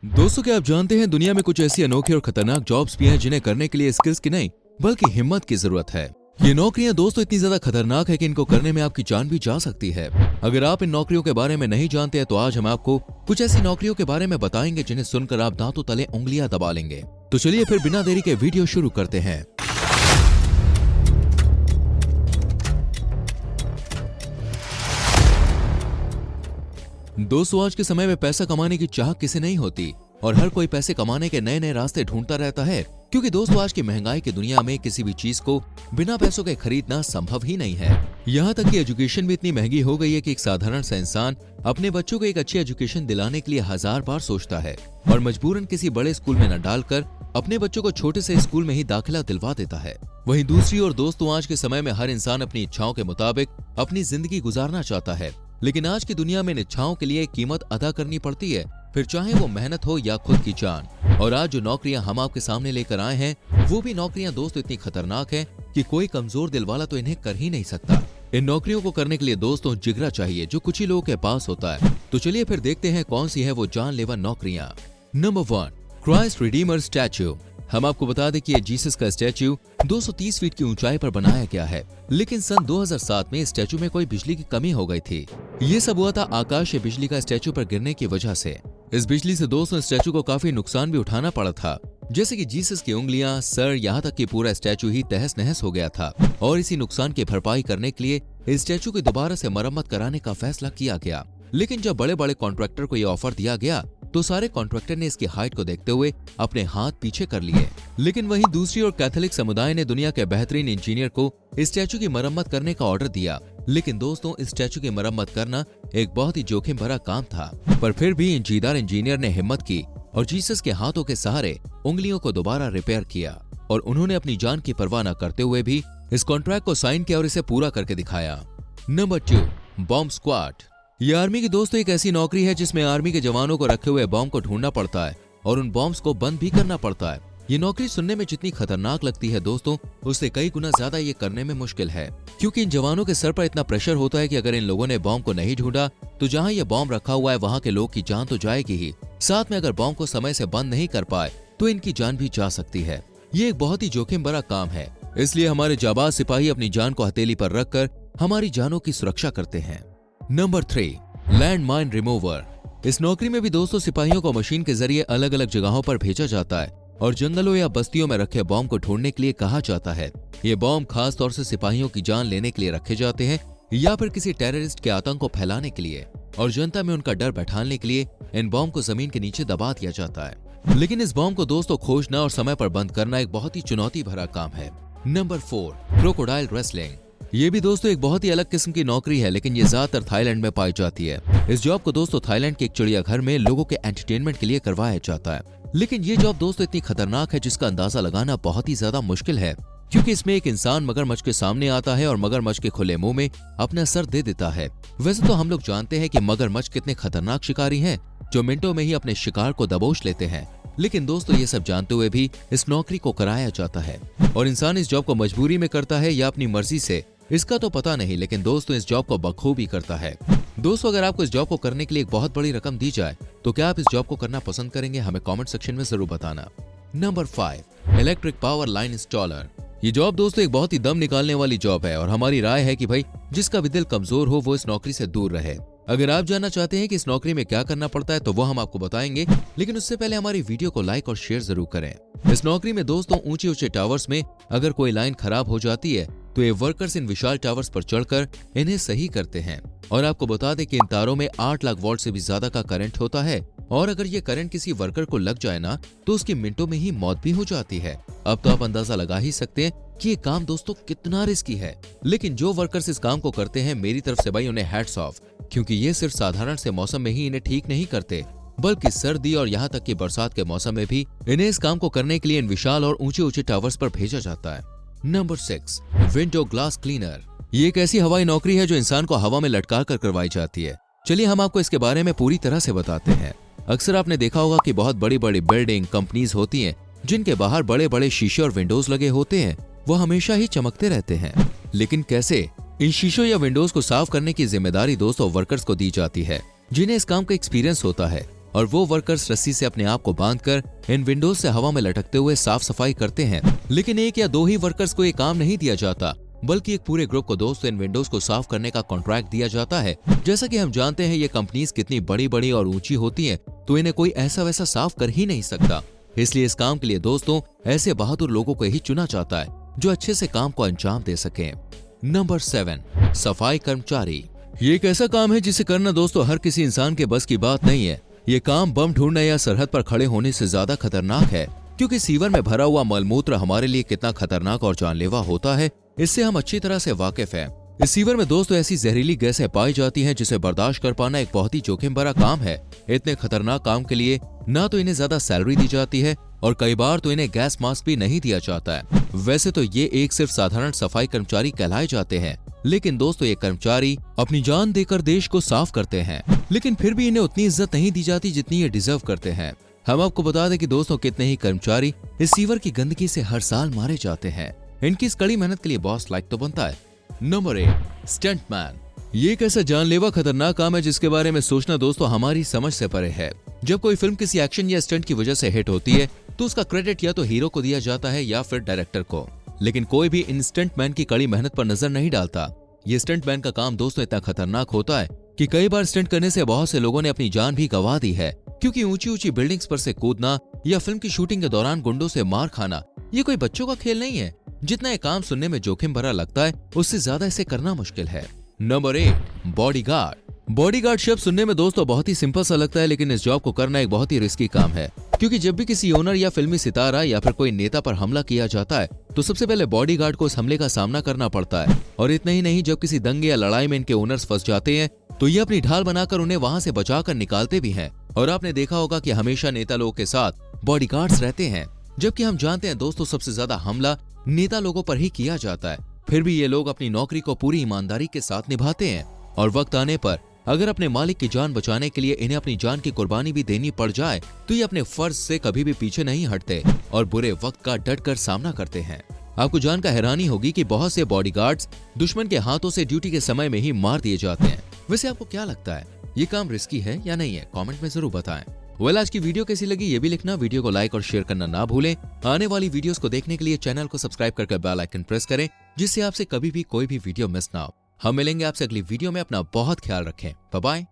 दोस्तों, क्या आप जानते हैं दुनिया में कुछ ऐसी अनोखी और खतरनाक जॉब्स भी हैं जिन्हें करने के लिए स्किल्स की नहीं बल्कि हिम्मत की जरूरत है। ये नौकरियां दोस्तों इतनी ज्यादा खतरनाक है कि इनको करने में आपकी जान भी जा सकती है। अगर आप इन नौकरियों के बारे में नहीं जानते हैं तो आज हम आपको कुछ ऐसी नौकरियों के बारे में बताएंगे जिन्हें सुनकर आप दांतों तले उंगलियां दबा लेंगे। तो चलिए फिर बिना देरी के वीडियो शुरू करते हैं। दोस्तों, आज के समय में पैसा कमाने की चाह किसे नहीं होती और हर कोई पैसे कमाने के नए नए रास्ते ढूंढता रहता है, क्योंकि दोस्तों आज की महंगाई की दुनिया में किसी भी चीज को बिना पैसों के खरीदना संभव ही नहीं है। यहाँ तक कि एजुकेशन भी इतनी महंगी हो गई है कि एक साधारण सा इंसान अपने बच्चों को एक अच्छी एजुकेशन दिलाने के लिए 1000 बार सोचता है और मजबूरन किसी बड़े स्कूल में न डालकर अपने बच्चों को छोटे से स्कूल में ही दाखिला दिलवा देता है। वहीं दूसरी ओर दोस्तों आज के समय में हर इंसान अपनी इच्छाओं के मुताबिक अपनी जिंदगी गुजारना चाहता है, लेकिन आज की दुनिया में इन इच्छाओं के लिए कीमत अदा करनी पड़ती है, फिर चाहे वो मेहनत हो या खुद की जान। और आज जो नौकरियां हम आपके सामने लेकर आए हैं वो भी नौकरियां दोस्तों इतनी खतरनाक हैं कि कोई कमजोर दिल वाला तो इन्हें कर ही नहीं सकता। इन नौकरियों को करने के लिए दोस्तों जिगरा चाहिए, जो कुछ ही लोगों के पास होता है। तो चलिए फिर देखते हैं कौन सी है वो जानलेवा नौकरियां। Number 1, Christ Redeemer statue. हम आपको बता दें कि ये जीसस का स्टैच्यू 230 फीट की ऊंचाई पर बनाया गया है, लेकिन सन 2007 में इस स्टैच्यू में कोई बिजली की कमी हो गई थी। ये सब हुआ था आकाशीय बिजली का स्टैच्यू पर गिरने की वजह से। इस बिजली से दोस्तों स्टैच्यू को काफी नुकसान भी उठाना पड़ा था, जैसे कि जीसस की उंगलियां, सर, यहाँ तक कि पूरा स्टैच्यू ही तहस नहस हो गया था। और इसी नुकसान की भरपाई करने के लिए इस स्टैच्यू की दोबारा से मरम्मत कराने का फैसला किया गया। लेकिन जब बड़े बड़े कॉन्ट्रैक्टर को यह ऑफर दिया गया तो सारे कॉन्ट्रैक्टर ने इसकी हाइट को देखते हुए अपने हाथ पीछे कर लिए। लेकिन वहीं दूसरी ओर कैथोलिक समुदाय ने दुनिया के बेहतरीन इंजीनियर को इस स्टैच्यू की मरम्मत करने का ऑर्डर दिया। लेकिन दोस्तों इस स्टैच्यू की मरम्मत करना एक बहुत ही जोखिम भरा काम था, पर फिर भी ईमानदार इंजीनियर ने हिम्मत की और जीसस के हाथों के सहारे उंगलियों को दोबारा रिपेयर किया। और उन्होंने अपनी जान की परवाह न करते हुए भी इस कॉन्ट्रैक्ट को साइन किया और इसे पूरा करके दिखाया। Number 2, bomb squad. ये आर्मी की दोस्तों एक ऐसी नौकरी है जिसमें आर्मी के जवानों को रखे हुए बॉम्ब को ढूंढना पड़ता है और उन बॉम्ब्स को बंद भी करना पड़ता है। ये नौकरी सुनने में जितनी खतरनाक लगती है दोस्तों, उससे कई गुना ज्यादा ये करने में मुश्किल है, क्योंकि इन जवानों के सर पर इतना प्रेशर होता है कि अगर इन लोगों ने बॉम्ब को नहीं ढूंढा तो जहां ये बॉम्ब रखा हुआ है वहां के लोग की जान तो जाएगी ही, साथ में अगर बॉम्ब को समय से बंद नहीं कर पाए तो इनकी जान भी जा सकती है। ये एक बहुत ही जोखिम भरा काम है, इसलिए हमारे जाबाज सिपाही अपनी जान को हथेली पर रखकर हमारी जानों की सुरक्षा करते हैं। Number 3, land mine remover. इस नौकरी में भी दोस्तों सिपाहियों को मशीन के जरिए अलग अलग जगहों पर भेजा जाता है और जंगलों या बस्तियों में रखे बॉम्ब को ढूंढने के लिए कहा जाता है। ये बॉम्ब खास तौर से सिपाहियों की जान लेने के लिए रखे जाते हैं या फिर किसी टेररिस्ट के आतंक को फैलाने के लिए, और जनता में उनका डर बैठाने के लिए इन बॉम्ब को जमीन के नीचे दबा दिया जाता है। लेकिन इस बॉम्ब को दोस्तों खोजना और समय पर बंद करना एक बहुत ही चुनौती भरा काम है। Number 4, crocodile wrestling. ये भी दोस्तों एक बहुत ही अलग किस्म की नौकरी है, लेकिन ये ज्यादातर थाईलैंड में पाई जाती है। इस जॉब को दोस्तों थाईलैंड के एक चिड़ियाघर में लोगों के एंटरटेनमेंट के लिए करवाया जाता है। लेकिन ये जॉब दोस्तों इतनी खतरनाक है जिसका अंदाजा लगाना बहुत ही ज्यादा मुश्किल है, क्योंकि इसमें एक इंसान मगरमच्छ के सामने आता है और मगरमच्छ के खुले मुंह में अपना सर दे देता है। वैसे तो हम लोग जानते हैं कि मगरमच्छ कितने खतरनाक शिकारी हैं, जो मिनटों में ही अपने शिकार को दबोच लेते हैं, लेकिन दोस्तों ये सब जानते हुए भी इस नौकरी को कराया जाता है। और इंसान इस जॉब को मजबूरी में करता है या अपनी मर्जी से, इसका तो पता नहीं, लेकिन दोस्तों इस जॉब को बखूबी करता है। दोस्तों अगर आपको इस जॉब को करने के लिए एक बहुत बड़ी रकम दी जाए तो क्या आप इस जॉब को करना पसंद करेंगे? हमें कमेंट सेक्शन में जरूर बताना। Number 5, electric power line installer. ये जॉब दोस्तों एक बहुत ही दम निकालने वाली जॉब है और हमारी राय है कि भाई जिसका भी दिल कमजोर हो वो इस नौकरी से दूर रहे। अगर आप जानना चाहते हैं कि इस नौकरी में क्या करना पड़ता है तो वो हम आपको बताएंगे, लेकिन उससे पहले हमारी वीडियो को लाइक और शेयर जरूर करें। इस नौकरी में दोस्तों ऊंचे ऊंचे टावर्स में अगर कोई लाइन खराब हो जाती है तो ये वर्कर्स इन विशाल टावर्स पर चढ़कर इन्हें सही करते हैं। और आपको बता दें कि इन तारों में 8 लाख वोल्ट से भी ज्यादा का करंट होता है, और अगर ये करंट किसी वर्कर को लग जाए ना तो उसकी मिनटों में ही मौत भी हो जाती है। अब तो आप अंदाजा लगा ही सकते हैं कि ये काम दोस्तों कितना रिस्की है, लेकिन जो वर्कर्स इस काम को करते हैं मेरी तरफ से भाई उन्हें हैट्स ऑफ, क्योंकि ये सिर्फ साधारण से मौसम में ही इन्हें ठीक नहीं करते, बल्कि सर्दी और यहाँ तक कि बरसात के मौसम में भी इन्हें इस काम को करने के लिए इन विशाल और ऊंचे ऊंचे टावर्स पर भेजा जाता है। Number 6, window glass cleaner. ये एक ऐसी हवाई नौकरी है जो इंसान को हवा में लटका कर करवाई जाती है। चलिए हम आपको इसके बारे में पूरी तरह से बताते हैं। अक्सर आपने देखा होगा कि बहुत बड़ी बड़ी बिल्डिंग कंपनीज होती हैं जिनके बाहर बड़े बड़े शीशे और विंडोज लगे होते हैं, वो हमेशा ही चमकते रहते हैं। लेकिन कैसे? इन शीशों या विंडोज को साफ करने की जिम्मेदारी दोस्तों वर्कर्स को दी जाती है, जिन्हें इस काम का एक्सपीरियंस होता है और वो वर्कर्स रस्सी से अपने आप को बांधकर इन विंडोज से हवा में लटकते हुए साफ सफाई करते हैं। लेकिन एक या दो ही वर्कर्स को ये काम नहीं दिया जाता, बल्कि एक पूरे ग्रुप को दोस्तों इन विंडोज को साफ करने का कॉन्ट्रैक्ट दिया जाता है। जैसा कि हम जानते हैं ये कंपनीज कितनी बड़ी बड़ी और ऊंची होती हैं, तो इन्हें कोई ऐसा वैसा साफ कर ही नहीं सकता। इसलिए इस काम के लिए दोस्तों ऐसे बहादुर लोगों को ही चुना जाता है जो अच्छे से काम को अंजाम दे सके। नंबर 7, सफाई कर्मचारी। ये एक ऐसा काम है जिसे करना दोस्तों हर किसी इंसान के बस की बात नहीं है। ये काम बम ढूंढने या सरहद पर खड़े होने से ज्यादा खतरनाक है, क्योंकि सीवर में भरा हुआ मलमूत्र हमारे लिए कितना खतरनाक और जानलेवा होता है, इससे हम अच्छी तरह से वाकिफ हैं। इस सीवर में दोस्तों ऐसी जहरीली गैसें पाई जाती हैं जिसे बर्दाश्त कर पाना एक बहुत ही जोखिम भरा काम है। इतने खतरनाक काम के लिए ना तो इन्हें ज्यादा सैलरी दी जाती है और कई बार तो इन्हें गैस मास्क भी नहीं दिया जाता है। वैसे तो ये एक सिर्फ साधारण सफाई कर्मचारी कहलाए जाते हैं, लेकिन दोस्तों ये कर्मचारी अपनी जान देकर देश को साफ करते हैं, लेकिन फिर भी इन्हें उतनी इज्जत नहीं दी जाती जितनी ये डिजर्व करते हैं। हम आपको बता दें कि दोस्तों कितने ही कर्मचारी इस सीवर की गंदगी से हर साल मारे जाते हैं। इनकी इस कड़ी मेहनत के लिए बॉस लाइक तो बनता है। Number 8, stuntman. ये एक ऐसा जानलेवा खतरनाक काम है जिसके बारे में सोचना दोस्तों हमारी समझ से परे है। जब कोई फिल्म किसी एक्शन या स्टंट की वजह से हिट होती है तो उसका क्रेडिट या तो हीरो को दिया जाता है या फिर डायरेक्टर को, लेकिन कोई भी इन स्टंटमैन की कड़ी मेहनत पर नजर नहीं डालता। ये स्टंटमैन का काम दोस्तों इतना खतरनाक होता है कि कई बार स्टंट करने से बहुत से लोगों ने अपनी जान भी गंवा दी है, क्योंकि ऊंची ऊंची बिल्डिंग्स पर से कूदना या फिल्म की शूटिंग के दौरान गुंडों से मार खाना ये कोई बच्चों का खेल नहीं है। जितना ये काम सुनने में जोखिम भरा लगता है उससे ज्यादा इसे करना मुश्किल है। Number 8, bodyguard. बॉडीगार्ड शब्द सुनने में दोस्तों बहुत ही सिंपल सा लगता है, लेकिन इस जॉब को करना एक बहुत ही रिस्की काम है, क्योंकि जब भी किसी ओनर या फिल्मी सितारा या फिर कोई नेता पर हमला किया जाता है तो सबसे पहले बॉडीगार्ड को उस हमले का सामना करना पड़ता है। और इतना ही नहीं, जब किसी दंगे या लड़ाई में इनके ओनर्स फंस जाते हैं तो ये अपनी ढाल बनाकर उन्हें वहां से बचाकर निकालते भी हैं। और आपने देखा होगा कि हमेशा नेता लोगों के साथ बॉडीगार्ड्स रहते हैं, जबकि हम जानते हैं दोस्तों सबसे ज्यादा हमला नेता लोगों पर ही किया जाता है। फिर भी ये लोग अपनी नौकरी को पूरी ईमानदारी के साथ निभाते हैं, और वक्त आने पर अगर अपने मालिक की जान बचाने के लिए इन्हें अपनी जान की कुर्बानी भी देनी पड़ जाए तो ये अपने फर्ज से कभी भी पीछे नहीं हटते और बुरे वक्त का डट कर सामना करते हैं। आपको जानकर हैरानी होगी कि बहुत से बॉडीगार्ड्स दुश्मन के हाथों से ड्यूटी के समय में ही मार दिए जाते हैं। वैसे आपको क्या लगता है, ये काम रिस्की है या नहीं है? कमेंट में जरूर बताएं। आज की वीडियो कैसी लगी ये भी लिखना। वीडियो को लाइक और शेयर करना ना भूलें। आने वाली वीडियोस को देखने के लिए चैनल को सब्सक्राइब करके बेल आइकन प्रेस करें, जिससे आपसे कभी भी कोई भी वीडियो मिस ना हो। हम मिलेंगे आपसे अगली वीडियो में। अपना बहुत ख्याल रखें। Bye bye.